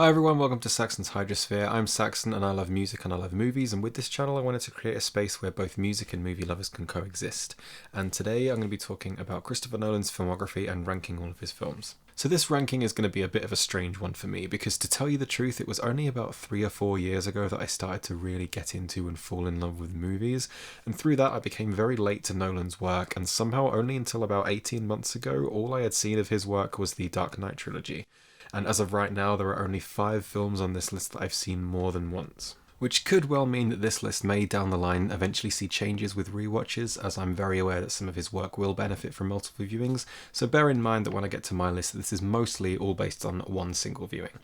Hi everyone, welcome to Saxon's Hydrosphere. I'm Saxon and I love music and I love movies, and with this channel I wanted to create a space where both music and movie lovers can coexist. And today I'm going to be talking about Christopher Nolan's filmography and ranking all of his films. So this ranking is going to be a bit of a strange one for me because, to tell you the truth, it was only about 3 or 4 years ago that I started to really get into and fall in love with movies, and through that I became very late to Nolan's work, and somehow only until about 18 months ago all I had seen of his work was the Dark Knight trilogy. And as of right now, there are only 5 films on this list that I've seen more than once. Which could well mean that this list may, down the line, eventually see changes with rewatches, as I'm very aware that some of his work will benefit from multiple viewings, so bear in mind that when I get to my list, this is mostly all based on one single viewing.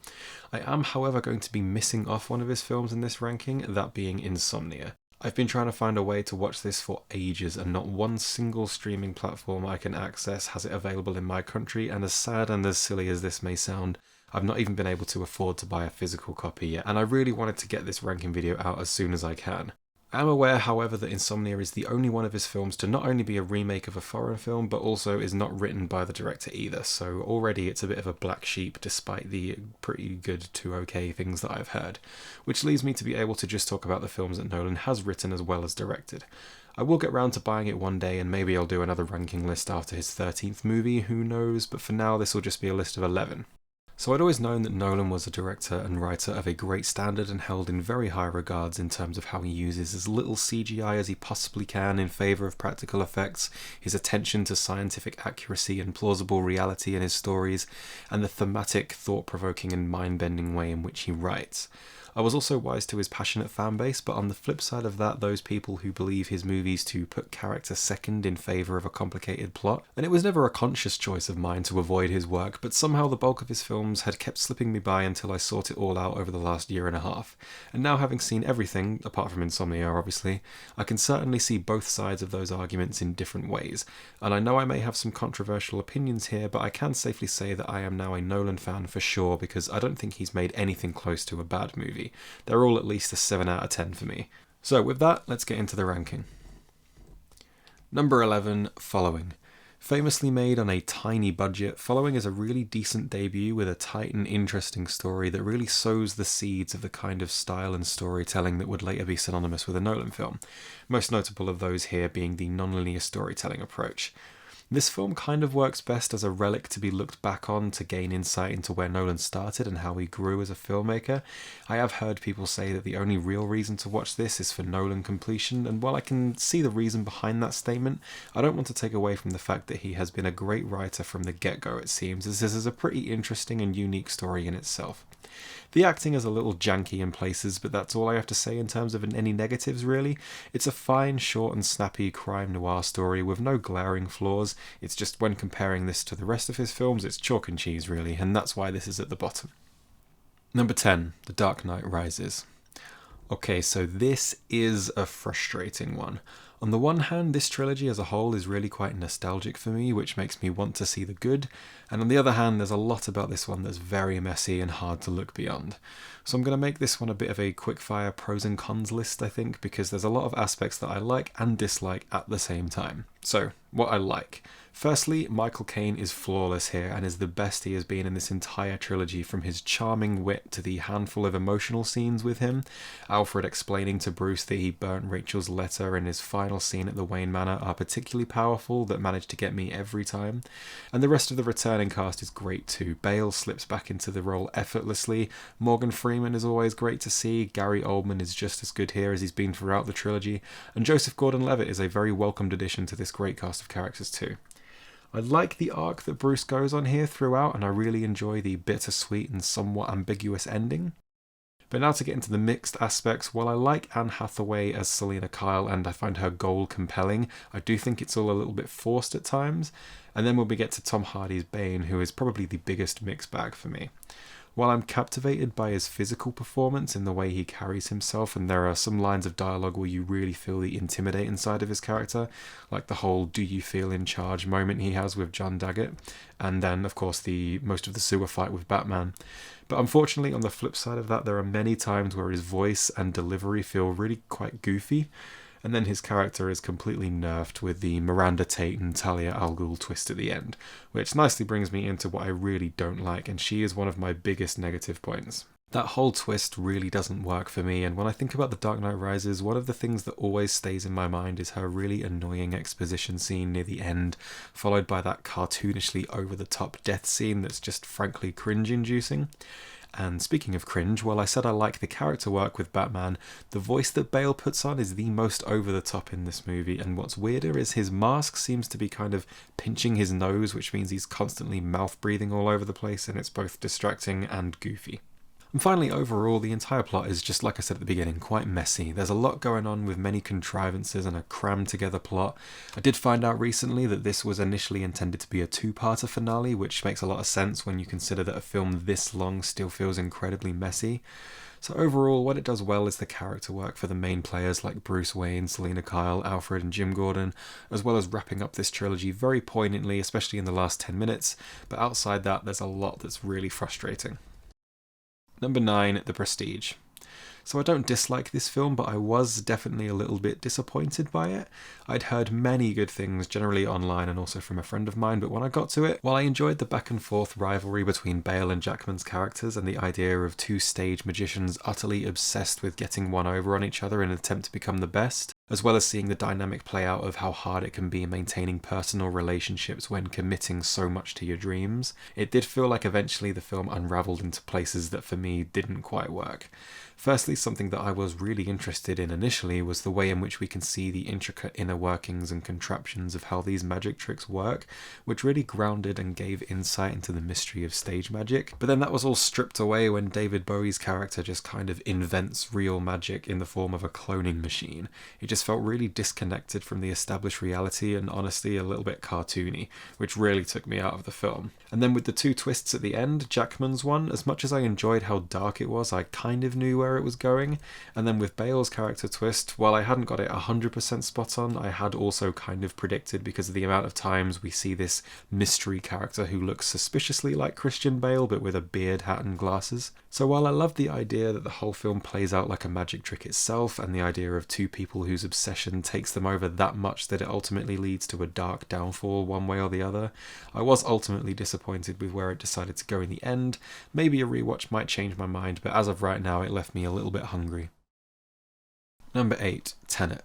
I am, however, going to be missing off one of his films in this ranking, that being Insomnia. I've been trying to find a way to watch this for ages, and not one single streaming platform I can access has it available in my country, and as sad and as silly as this may sound, I've not even been able to afford to buy a physical copy yet, and I really wanted to get this ranking video out as soon as I can. I am aware, however, that Insomnia is the only one of his films to not only be a remake of a foreign film, but also is not written by the director either, so already it's a bit of a black sheep despite the pretty good to okay things that I've heard, which leads me to be able to just talk about the films that Nolan has written as well as directed. I will get round to buying it one day, and maybe I'll do another ranking list after his 13th movie, who knows, but for now this will just be a list of 11. So I'd always known that Nolan was a director and writer of a great standard and held in very high regards in terms of how he uses as little CGI as he possibly can in favour of practical effects, his attention to scientific accuracy and plausible reality in his stories, and the thematic, thought-provoking and mind-bending way in which he writes. I was also wise to his passionate fanbase, but on the flip side of that, those people who believe his movies to put character second in favour of a complicated plot. And it was never a conscious choice of mine to avoid his work, but somehow the bulk of his films had kept slipping me by until I sought it all out over the last year and a half. And now, having seen everything, apart from Insomnia obviously, I can certainly see both sides of those arguments in different ways. And I know I may have some controversial opinions here, but I can safely say that I am now a Nolan fan for sure, because I don't think he's made anything close to a bad movie. They're all at least a 7 out of 10 for me. So with that, let's get into the ranking. Number 11, Following. Famously made on a tiny budget, Following is a really decent debut with a tight and interesting story that really sows the seeds of the kind of style and storytelling that would later be synonymous with a Nolan film, most notable of those here being the non-linear storytelling approach. This film kind of works best as a relic to be looked back on to gain insight into where Nolan started and how he grew as a filmmaker. I have heard people say that the only real reason to watch this is for Nolan completion, and while I can see the reason behind that statement, I don't want to take away from the fact that he has been a great writer from the get-go, it seems, as this is a pretty interesting and unique story in itself. The acting is a little janky in places, but that's all I have to say in terms of any negatives really. It's a fine, short and snappy crime noir story with no glaring flaws. It's just when comparing this to the rest of his films, it's chalk and cheese really, and that's why this is at the bottom. Number 10, The Dark Knight Rises. Okay, so this is a frustrating one. On the one hand, this trilogy as a whole is really quite nostalgic for me, which makes me want to see the good, and on the other hand, there's a lot about this one that's very messy and hard to look beyond. So I'm going to make this one a bit of a quickfire pros and cons list, I think, because there's a lot of aspects that I like and dislike at the same time. So, what I like. Firstly, Michael Caine is flawless here and is the best he has been in this entire trilogy, from his charming wit to the handful of emotional scenes with him. Alfred explaining to Bruce that he burnt Rachel's letter and his final scene at the Wayne Manor are particularly powerful, that manage to get me every time. And the rest of the returning cast is great too. Bale slips back into the role effortlessly. Morgan Freeman is always great to see. Gary Oldman is just as good here as he's been throughout the trilogy. And Joseph Gordon-Levitt is a very welcomed addition to this great cast of characters too. I like the arc that Bruce goes on here throughout, and I really enjoy the bittersweet and somewhat ambiguous ending. But now to get into the mixed aspects, while I like Anne Hathaway as Selena Kyle and I find her goal compelling, I do think it's all a little bit forced at times. And then when we get to Tom Hardy's Bane, who is probably the biggest mixed bag for me. While I'm captivated by his physical performance in the way he carries himself, and there are some lines of dialogue where you really feel the intimidating side of his character, like the whole "do you feel in charge" moment he has with John Daggett, and then of course most of the sewer fight with Batman. But unfortunately, on the flip side of that, there are many times where his voice and delivery feel really quite goofy. And then his character is completely nerfed with the Miranda Tate and Talia al Ghul twist at the end, which nicely brings me into what I really don't like, and she is one of my biggest negative points. That whole twist really doesn't work for me, and when I think about The Dark Knight Rises, one of the things that always stays in my mind is her really annoying exposition scene near the end, followed by that cartoonishly over-the-top death scene that's just frankly cringe-inducing. And speaking of cringe, while I said I like the character work with Batman, the voice that Bale puts on is the most over-the-top in this movie, and what's weirder is his mask seems to be kind of pinching his nose, which means he's constantly mouth-breathing all over the place, and it's both distracting and goofy. And finally, overall, the entire plot is, just like I said at the beginning, quite messy. There's a lot going on with many contrivances and a crammed together plot. I did find out recently that this was initially intended to be a two-parter finale, which makes a lot of sense when you consider that a film this long still feels incredibly messy. So overall, what it does well is the character work for the main players like Bruce Wayne, Selina Kyle, Alfred and Jim Gordon, as well as wrapping up this trilogy very poignantly, especially in the last 10 minutes, but outside that, there's a lot that's really frustrating. Number 9, The Prestige. So I don't dislike this film, but I was definitely a little bit disappointed by it. I'd heard many good things, generally online and also from a friend of mine, but when I got to it, while I enjoyed the back and forth rivalry between Bale and Jackman's characters and the idea of two stage magicians utterly obsessed with getting one over on each other in an attempt to become the best, as well as seeing the dynamic play out of how hard it can be maintaining personal relationships when committing so much to your dreams, it did feel like eventually the film unraveled into places that for me didn't quite work. Firstly, something that I was really interested in initially was the way in which we can see the intricate inner workings and contraptions of how these magic tricks work, which really grounded and gave insight into the mystery of stage magic. But then that was all stripped away when David Bowie's character just kind of invents real magic in the form of a cloning machine. It just felt really disconnected from the established reality and honestly a little bit cartoony, which really took me out of the film. And then with the two twists at the end, Jackman's one, as much as I enjoyed how dark it was, I kind of knew where it was going. And then with Bale's character twist, while I hadn't got it 100% spot on, I had also kind of predicted because of the amount of times we see this mystery character who looks suspiciously like Christian Bale but with a beard, hat and glasses. So while I love the idea that the whole film plays out like a magic trick itself, and the idea of two people whose obsession takes them over that much that it ultimately leads to a dark downfall one way or the other, I was ultimately disappointed with where it decided to go in the end. Maybe a rewatch might change my mind, but as of right now it left me a little bit hungry. Number 8, Tenet.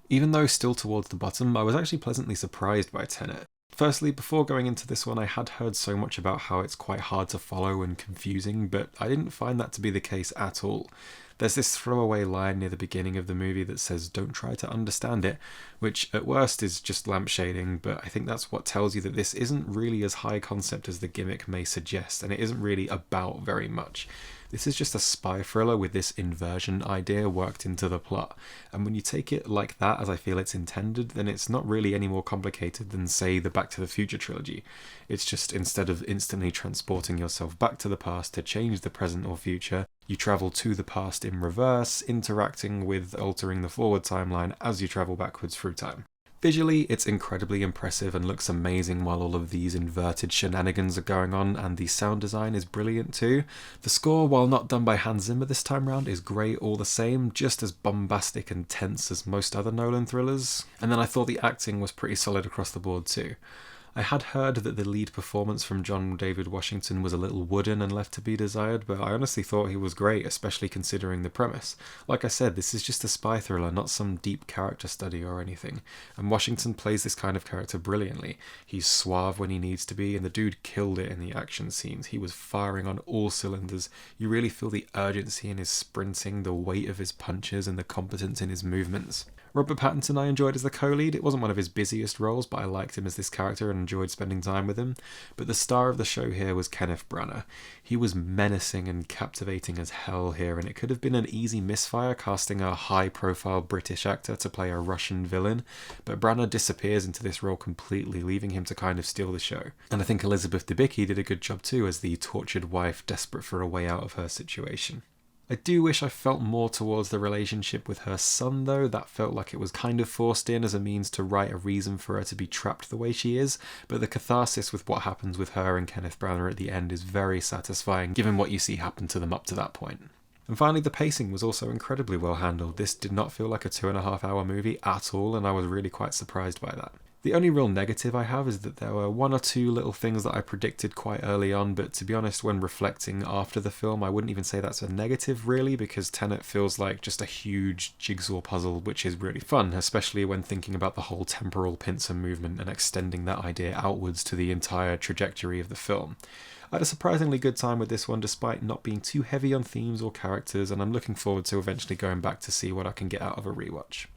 Even though still towards the bottom, I was actually pleasantly surprised by Tenet. Firstly, before going into this one, I had heard so much about how it's quite hard to follow and confusing, but I didn't find that to be the case at all. There's this throwaway line near the beginning of the movie that says, "Don't try to understand it," which at worst is just lampshading, but I think that's what tells you that this isn't really as high concept as the gimmick may suggest, and it isn't really about very much. This is just a spy thriller with this inversion idea worked into the plot, and when you take it like that, as I feel it's intended, then it's not really any more complicated than, say, the Back to the Future trilogy. It's just, instead of instantly transporting yourself back to the past to change the present or future, you travel to the past in reverse, interacting with altering the forward timeline as you travel backwards through time. Visually, it's incredibly impressive and looks amazing while all of these inverted shenanigans are going on, and the sound design is brilliant too. The score, while not done by Hans Zimmer this time round, is great all the same, just as bombastic and tense as most other Nolan thrillers. And then I thought the acting was pretty solid across the board too. I had heard that the lead performance from John David Washington was a little wooden and left to be desired, but I honestly thought he was great, especially considering the premise. Like I said, this is just a spy thriller, not some deep character study or anything, and Washington plays this kind of character brilliantly. He's suave when he needs to be, and the dude killed it in the action scenes. He was firing on all cylinders. You really feel the urgency in his sprinting, the weight of his punches, and the competence in his movements. Robert Pattinson I enjoyed as the co-lead. It wasn't one of his busiest roles, but I liked him as this character and enjoyed spending time with him. But the star of the show here was Kenneth Branagh. He was menacing and captivating as hell here, and it could have been an easy misfire casting a high-profile British actor to play a Russian villain, but Branagh disappears into this role completely, leaving him to kind of steal the show. And I think Elizabeth Debicki did a good job too as the tortured wife desperate for a way out of her situation. I do wish I felt more towards the relationship with her son though. That felt like it was kind of forced in as a means to write a reason for her to be trapped the way she is, but the catharsis with what happens with her and Kenneth Branagh at the end is very satisfying given what you see happen to them up to that point. And finally, the pacing was also incredibly well handled. This did not feel like a 2.5 hour movie at all, and I was really quite surprised by that. The only real negative I have is that there were one or two little things that I predicted quite early on, but to be honest, when reflecting after the film, I wouldn't even say that's a negative really, because Tenet feels like just a huge jigsaw puzzle, which is really fun, especially when thinking about the whole temporal pincer movement and extending that idea outwards to the entire trajectory of the film. I had a surprisingly good time with this one despite not being too heavy on themes or characters, and I'm looking forward to eventually going back to see what I can get out of a rewatch.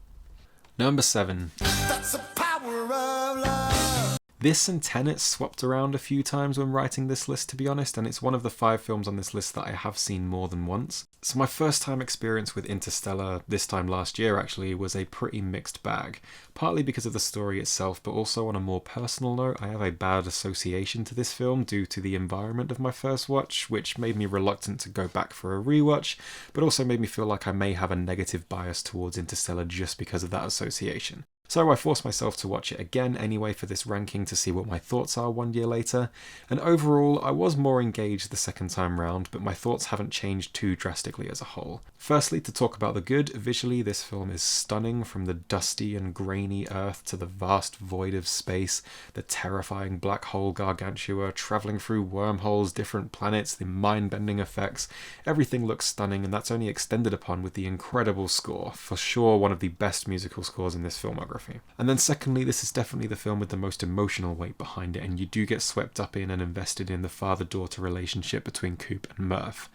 Number 7. That's the power of love. This and Tenet swapped around a few times when writing this list, to be honest, and it's one of the 5 films on this list that I have seen more than once. So my first time experience with Interstellar, this time last year actually, was a pretty mixed bag. Partly because of the story itself, but also on a more personal note, I have a bad association to this film due to the environment of my first watch, which made me reluctant to go back for a rewatch, but also made me feel like I may have a negative bias towards Interstellar just because of that association. So I forced myself to watch it again anyway for this ranking to see what my thoughts are 1 year later, and overall I was more engaged the second time round, but my thoughts haven't changed too drastically as a whole. Firstly, to talk about the good, visually this film is stunning, from the dusty and grainy Earth to the vast void of space, the terrifying black hole gargantua, travelling through wormholes, different planets, the mind-bending effects. Everything looks stunning, and that's only extended upon with the incredible score, for sure one of the best musical scores in this filmography. And then secondly, this is definitely the film with the most emotional weight behind it, and you do get swept up in and invested in the father-daughter relationship between Coop and Murph.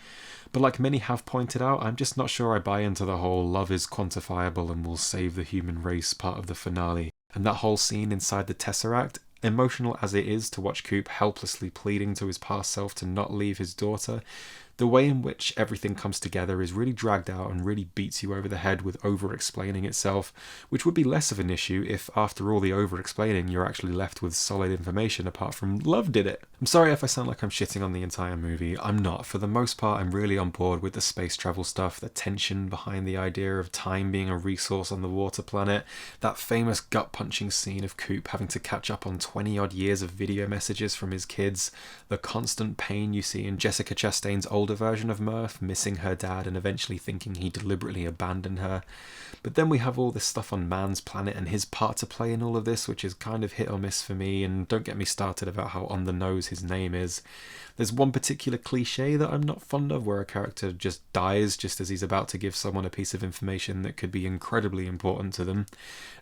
But like many have pointed out, I'm just not sure I buy into the whole love is quantifiable and will save the human race part of the finale. And that whole scene inside the Tesseract, emotional as it is to watch Coop helplessly pleading to his past self to not leave his daughter, the way in which everything comes together is really dragged out and really beats you over the head with over-explaining itself, which would be less of an issue if, after all the over-explaining, you're actually left with solid information apart from love did it. I'm sorry if I sound like I'm shitting on the entire movie. I'm not. For the most part, I'm really on board with the space travel stuff, the tension behind the idea of time being a resource on the water planet, that famous gut-punching scene of Coop having to catch up on 20-odd years of video messages from his kids, the constant pain you see in Jessica Chastain's older version of Murph, missing her dad and eventually thinking he deliberately abandoned her. But then we have all this stuff on Man's planet and his part to play in all of this, which is kind of hit or miss for me, and don't get me started about how on the nose his name is. There's one particular cliche that I'm not fond of, where a character just dies just as he's about to give someone a piece of information that could be incredibly important to them.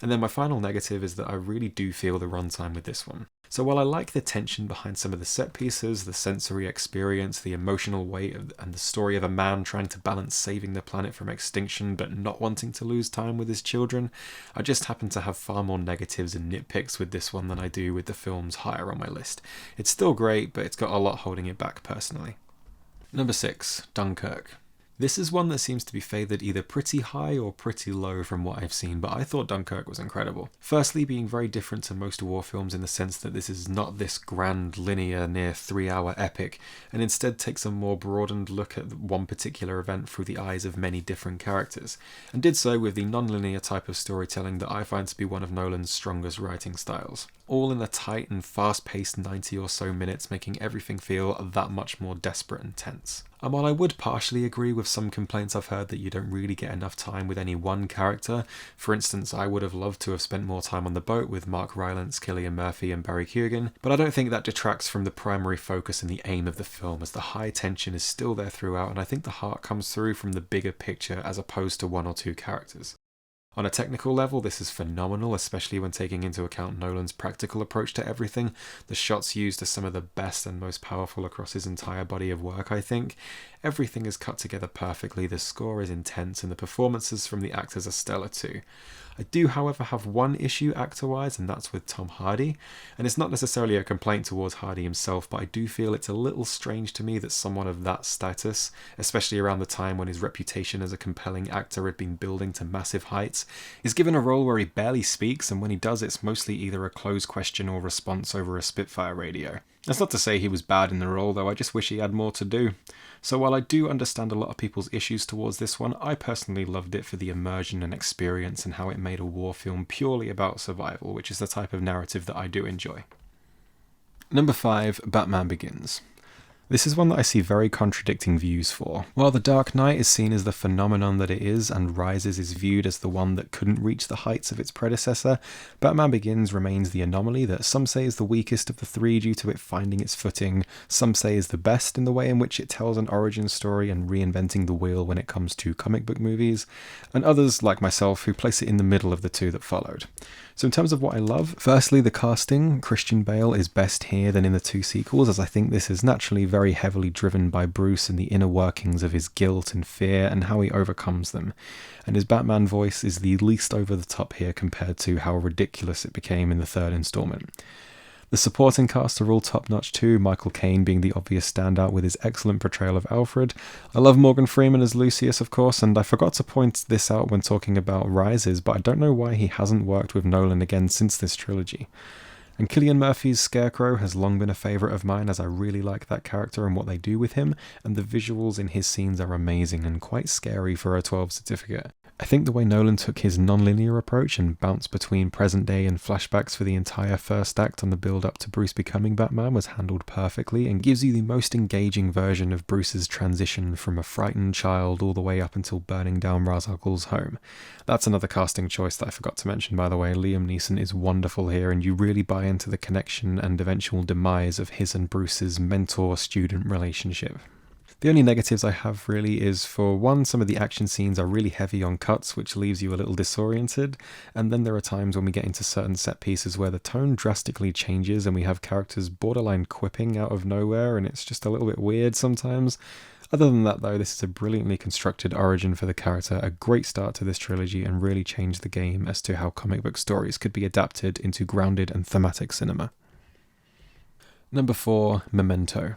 And then my final negative is that I really do feel the runtime with this one. So while I like the tension behind some of the set pieces, the sensory experience, the emotional weight, and the story of a man trying to balance saving the planet from extinction but not wanting to lose time with his children, I just happen to have far more negatives and nitpicks with this one than I do with the films higher on my list. It's still great, but it's got a lot holding it back personally. Number 6, Dunkirk. This is one that seems to be favoured either pretty high or pretty low from what I've seen, but I thought Dunkirk was incredible. Firstly, being very different to most war films in the sense that this is not this grand, linear, near 3-hour epic, and instead takes a more broadened look at one particular event through the eyes of many different characters, and did so with the non-linear type of storytelling that I find to be one of Nolan's strongest writing styles. All in a tight and fast-paced 90 or so minutes, making everything feel that much more desperate and tense. And while I would partially agree with some complaints I've heard that you don't really get enough time with any one character, for instance, I would have loved to have spent more time on the boat with Mark Rylance, Cillian Murphy and Barry Keoghan, but I don't think that detracts from the primary focus and the aim of the film, as the high tension is still there throughout, and I think the heart comes through from the bigger picture as opposed to one or two characters. On a technical level, this is phenomenal, especially when taking into account Nolan's practical approach to everything. The shots used are some of the best and most powerful across his entire body of work, I think. Everything is cut together perfectly, the score is intense, and the performances from the actors are stellar too. I do, however, have one issue actor-wise, and that's with Tom Hardy. And it's not necessarily a complaint towards Hardy himself, but I do feel it's a little strange to me that someone of that status, especially around the time when his reputation as a compelling actor had been building to massive heights, is given a role where he barely speaks, and when he does, it's mostly either a closed question or response over a Spitfire radio. That's not to say he was bad in the role, though I just wish he had more to do. So while I do understand a lot of people's issues towards this one, I personally loved it for the immersion and experience and how it made a war film purely about survival, which is the type of narrative that I do enjoy. Number 5, Batman Begins. This is one that I see very contradicting views for. While The Dark Knight is seen as the phenomenon that it is, and Rises is viewed as the one that couldn't reach the heights of its predecessor, Batman Begins remains the anomaly that some say is the weakest of the three due to it finding its footing, some say is the best in the way in which it tells an origin story and reinventing the wheel when it comes to comic book movies, and others, like myself, who place it in the middle of the two that followed. So in terms of what I love, firstly the casting. Christian Bale is best here than in the two sequels, as I think this is naturally very heavily driven by Bruce and the inner workings of his guilt and fear and how he overcomes them. And his Batman voice is the least over the top here compared to how ridiculous it became in the third installment. The supporting cast are all top-notch too, Michael Caine being the obvious standout with his excellent portrayal of Alfred. I love Morgan Freeman as Lucius, of course, and I forgot to point this out when talking about Rises, but I don't know why he hasn't worked with Nolan again since this trilogy. And Cillian Murphy's Scarecrow has long been a favourite of mine, as I really like that character and what they do with him, and the visuals in his scenes are amazing and quite scary for a 12 certificate. I think the way Nolan took his non-linear approach and bounced between present day and flashbacks for the entire first act on the build-up to Bruce becoming Batman was handled perfectly and gives you the most engaging version of Bruce's transition from a frightened child all the way up until burning down Ra's al Ghul's home. That's another casting choice that I forgot to mention, by the way. Liam Neeson is wonderful here, and you really buy into the connection and eventual demise of his and Bruce's mentor-student relationship. The only negatives I have really is, for one, some of the action scenes are really heavy on cuts, which leaves you a little disoriented, and then there are times when we get into certain set pieces where the tone drastically changes and we have characters borderline quipping out of nowhere, and it's just a little bit weird sometimes. Other than that though, this is a brilliantly constructed origin for the character, a great start to this trilogy, and really changed the game as to how comic book stories could be adapted into grounded and thematic cinema. Number 4, Memento.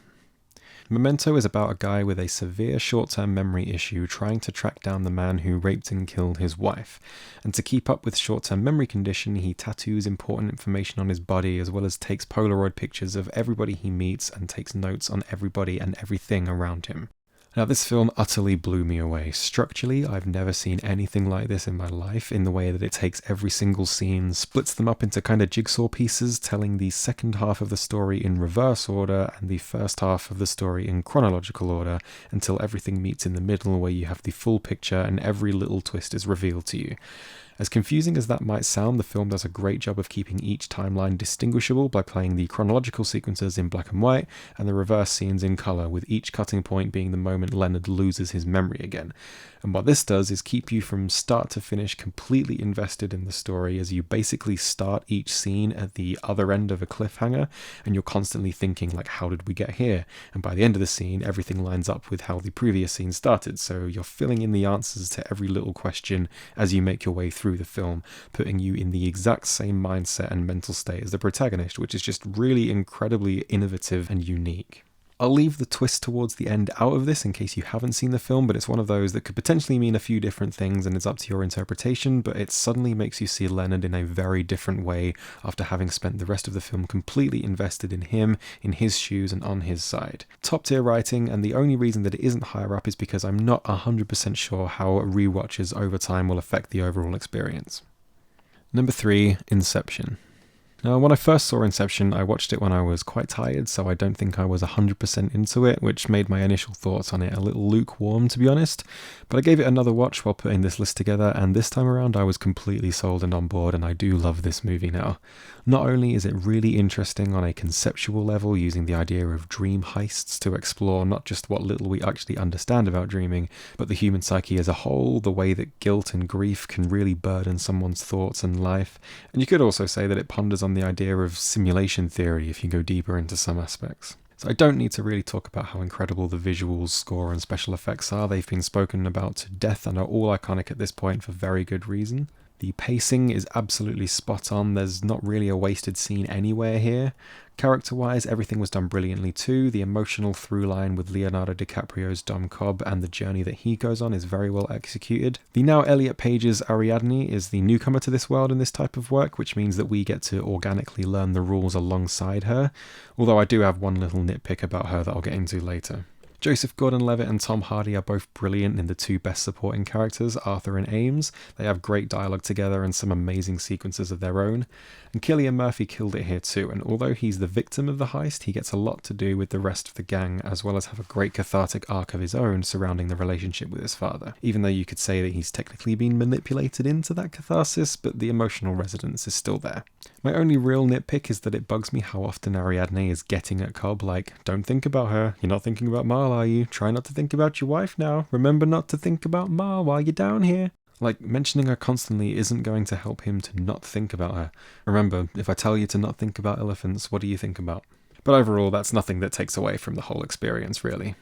Memento is about a guy with a severe short-term memory issue trying to track down the man who raped and killed his wife. And to keep up with short-term memory condition, he tattoos important information on his body as well as takes Polaroid pictures of everybody he meets and takes notes on everybody and everything around him. Now, this film utterly blew me away. Structurally, I've never seen anything like this in my life, in the way that it takes every single scene, splits them up into kind of jigsaw pieces, telling the second half of the story in reverse order and the first half of the story in chronological order, until everything meets in the middle where you have the full picture and every little twist is revealed to you. As confusing as that might sound, the film does a great job of keeping each timeline distinguishable by playing the chronological sequences in black and white and the reverse scenes in colour, with each cutting point being the moment Leonard loses his memory again. And what this does is keep you from start to finish completely invested in the story, as you basically start each scene at the other end of a cliffhanger and you're constantly thinking, like, how did we get here? And by the end of the scene, everything lines up with how the previous scene started, so you're filling in the answers to every little question as you make your way through the film, putting you in the exact same mindset and mental state as the protagonist, which is just really incredibly innovative and unique. I'll leave the twist towards the end out of this in case you haven't seen the film, but it's one of those that could potentially mean a few different things and it's up to your interpretation, but it suddenly makes you see Leonard in a very different way after having spent the rest of the film completely invested in him, in his shoes and on his side. Top tier writing, and the only reason that it isn't higher up is because I'm not 100% sure how rewatches over time will affect the overall experience. Number 3, Inception. Now, when I first saw Inception, I watched it when I was quite tired, so I don't think I was 100% into it, which made my initial thoughts on it a little lukewarm, to be honest. But I gave it another watch while putting this list together, and this time around I was completely sold and on board, and I do love this movie now. Not only is it really interesting on a conceptual level, using the idea of dream heists to explore not just what little we actually understand about dreaming, but the human psyche as a whole, the way that guilt and grief can really burden someone's thoughts and life. And you could also say that it ponders on the idea of simulation theory if you go deeper into some aspects. So I don't need to really talk about how incredible the visuals, score and special effects are. They've been spoken about to death and are all iconic at this point for very good reason. The pacing is absolutely spot on. There's not really a wasted scene anywhere here. Character-wise, everything was done brilliantly too. The emotional through line with Leonardo DiCaprio's Dom Cobb and the journey that he goes on is very well executed. The now Elliot Page's Ariadne is the newcomer to this world in this type of work, which means that we get to organically learn the rules alongside her, although I do have one little nitpick about her that I'll get into later. Joseph Gordon-Levitt and Tom Hardy are both brilliant in the two best supporting characters, Arthur and Ames. They have great dialogue together and some amazing sequences of their own. And Cillian Murphy killed it here too, and although he's the victim of the heist, he gets a lot to do with the rest of the gang, as well as have a great cathartic arc of his own surrounding the relationship with his father. Even though you could say that he's technically been manipulated into that catharsis, but the emotional resonance is still there. My only real nitpick is that it bugs me how often Ariadne is getting at Cobb, like, don't think about her, you're not thinking about Marl, are you? Try not to think about your wife now, remember not to think about Marl while you're down here. Like, mentioning her constantly isn't going to help him to not think about her. Remember, if I tell you to not think about elephants, what do you think about? But overall, that's nothing that takes away from the whole experience, really.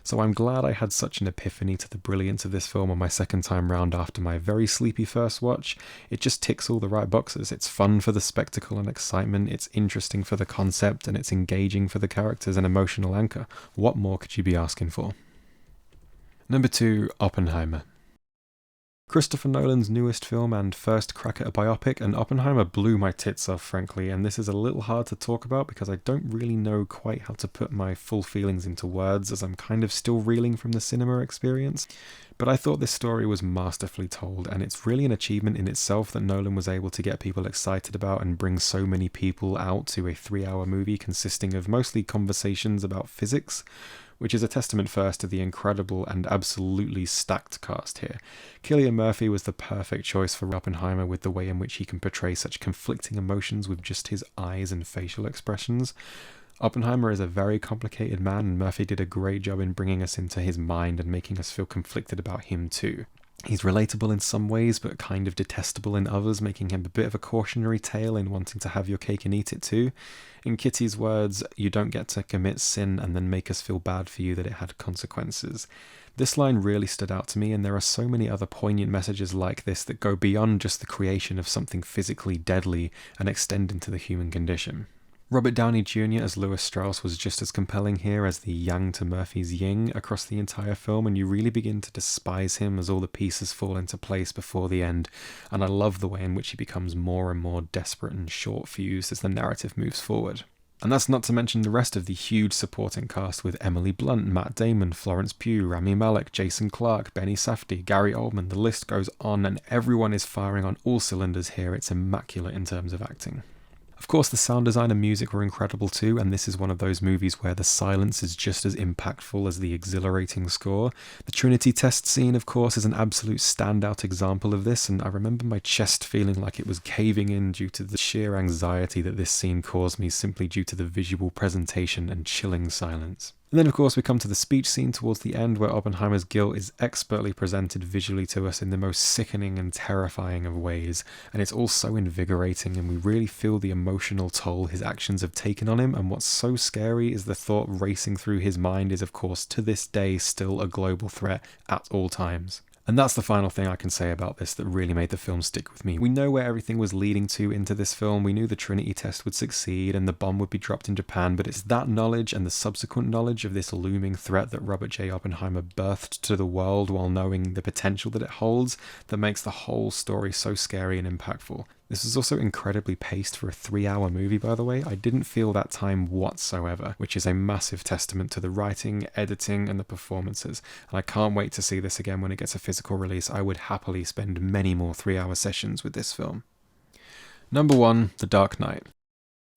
So I'm glad I had such an epiphany to the brilliance of this film on my second time round after my very sleepy first watch. It just ticks all the right boxes. It's fun for the spectacle and excitement, it's interesting for the concept, and it's engaging for the characters and emotional anchor. What more could you be asking for? Number 2, Oppenheimer. Christopher Nolan's newest film and first crack at a biopic, and Oppenheimer blew my tits off, frankly, and this is a little hard to talk about because I don't really know quite how to put my full feelings into words, as I'm kind of still reeling from the cinema experience. But I thought this story was masterfully told, and it's really an achievement in itself that Nolan was able to get people excited about and bring so many people out to a 3-hour movie consisting of mostly conversations about physics, which is a testament first to the incredible and absolutely stacked cast here. Cillian Murphy was the perfect choice for Oppenheimer with the way in which he can portray such conflicting emotions with just his eyes and facial expressions. Oppenheimer is a very complicated man, and Murphy did a great job in bringing us into his mind and making us feel conflicted about him too. He's relatable in some ways, but kind of detestable in others, making him a bit of a cautionary tale in wanting to have your cake and eat it too. In Kitty's words, you don't get to commit sin and then make us feel bad for you that it had consequences. This line really stood out to me, and there are so many other poignant messages like this that go beyond just the creation of something physically deadly and extend into the human condition. Robert Downey Jr. as Lewis Strauss was just as compelling here as the yang to Murphy's yin across the entire film, and you really begin to despise him as all the pieces fall into place before the end, and I love the way in which he becomes more and more desperate and short-fused as the narrative moves forward. And that's not to mention the rest of the huge supporting cast with Emily Blunt, Matt Damon, Florence Pugh, Rami Malek, Jason Clarke, Benny Safdie, Gary Oldman, the list goes on, and everyone is firing on all cylinders here. It's immaculate in terms of acting. Of course, the sound design and music were incredible too, and this is one of those movies where the silence is just as impactful as the exhilarating score. The Trinity test scene, of course, is an absolute standout example of this, and I remember my chest feeling like it was caving in due to the sheer anxiety that this scene caused me simply due to the visual presentation and chilling silence. And then of course we come to the speech scene towards the end, where Oppenheimer's guilt is expertly presented visually to us in the most sickening and terrifying of ways, and it's all so invigorating, and we really feel the emotional toll his actions have taken on him. And what's so scary is the thought racing through his mind is of course to this day still a global threat at all times. And that's the final thing I can say about this that really made the film stick with me. We know where everything was leading to into this film. We knew the Trinity test would succeed and the bomb would be dropped in Japan, but it's that knowledge and the subsequent knowledge of this looming threat that Robert J. Oppenheimer birthed to the world while knowing the potential that it holds that makes the whole story so scary and impactful. This is also incredibly paced for a 3-hour movie, by the way. I didn't feel that time whatsoever, which is a massive testament to the writing, editing, and the performances. And I can't wait to see this again when it gets a physical release. I would happily spend many more 3-hour sessions with this film. Number 1, The Dark Knight.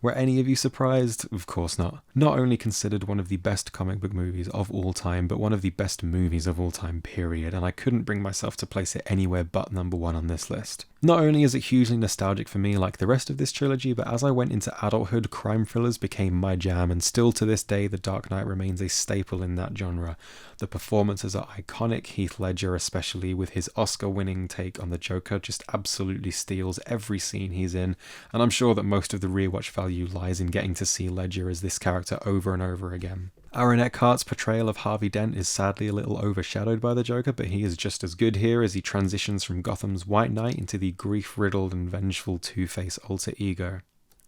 Were any of you surprised? Of course not. Not only considered one of the best comic book movies of all time, but one of the best movies of all time, period, and I couldn't bring myself to place it anywhere but number 1 on this list. Not only is it hugely nostalgic for me like the rest of this trilogy, but as I went into adulthood, crime thrillers became my jam, and still to this day The Dark Knight remains a staple in that genre. The performances are iconic. Heath Ledger, especially with his Oscar-winning take on the Joker, just absolutely steals every scene he's in, and I'm sure that most of the rewatch value lies in getting to see Ledger as this character over and over again. Aaron Eckhart's portrayal of Harvey Dent is sadly a little overshadowed by the Joker, but he is just as good here as he transitions from Gotham's White Knight into the grief-riddled and vengeful Two-Face alter ego.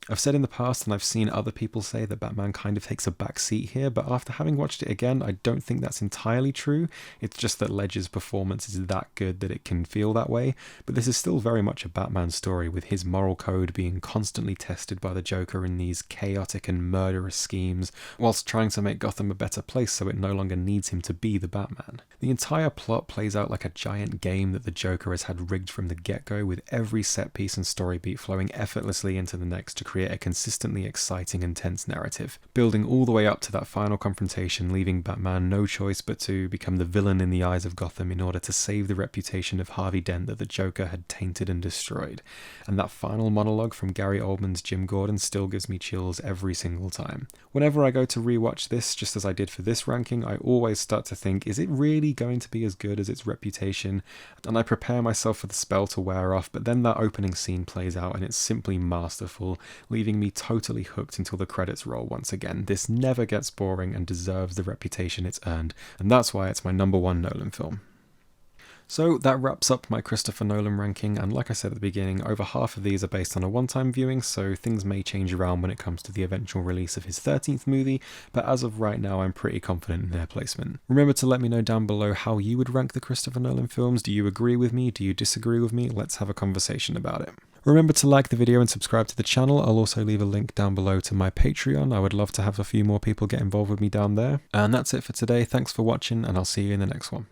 I've said in the past, and I've seen other people say, that Batman kind of takes a back seat here, but after having watched it again, I don't think that's entirely true. It's just that Ledger's performance is that good that it can feel that way, but this is still very much a Batman story, with his moral code being constantly tested by the Joker in these chaotic and murderous schemes, whilst trying to make Gotham a better place so it no longer needs him to be the Batman. The entire plot plays out like a giant game that the Joker has had rigged from the get-go, with every set piece and story beat flowing effortlessly into the next to create a consistently exciting and tense narrative, building all the way up to that final confrontation, leaving Batman no choice but to become the villain in the eyes of Gotham in order to save the reputation of Harvey Dent that the Joker had tainted and destroyed. And that final monologue from Gary Oldman's Jim Gordon still gives me chills every single time. Whenever I go to rewatch this, just as I did for this ranking, I always start to think, is it really going to be as good as its reputation? And I prepare myself for the spell to wear off, but then that opening scene plays out and it's simply masterful, leaving me totally hooked until the credits roll once again. This never gets boring and deserves the reputation it's earned, and that's why it's my number one Nolan film. So that wraps up my Christopher Nolan ranking, and like I said at the beginning, over half of these are based on a one-time viewing, so things may change around when it comes to the eventual release of his 13th movie, but as of right now I'm pretty confident in their placement. Remember to let me know down below how you would rank the Christopher Nolan films. Do you agree with me? Do you disagree with me? Let's have a conversation about it. Remember to like the video and subscribe to the channel. I'll also leave a link down below to my Patreon. I would love to have a few more people get involved with me down there. And that's it for today. Thanks for watching, and I'll see you in the next one.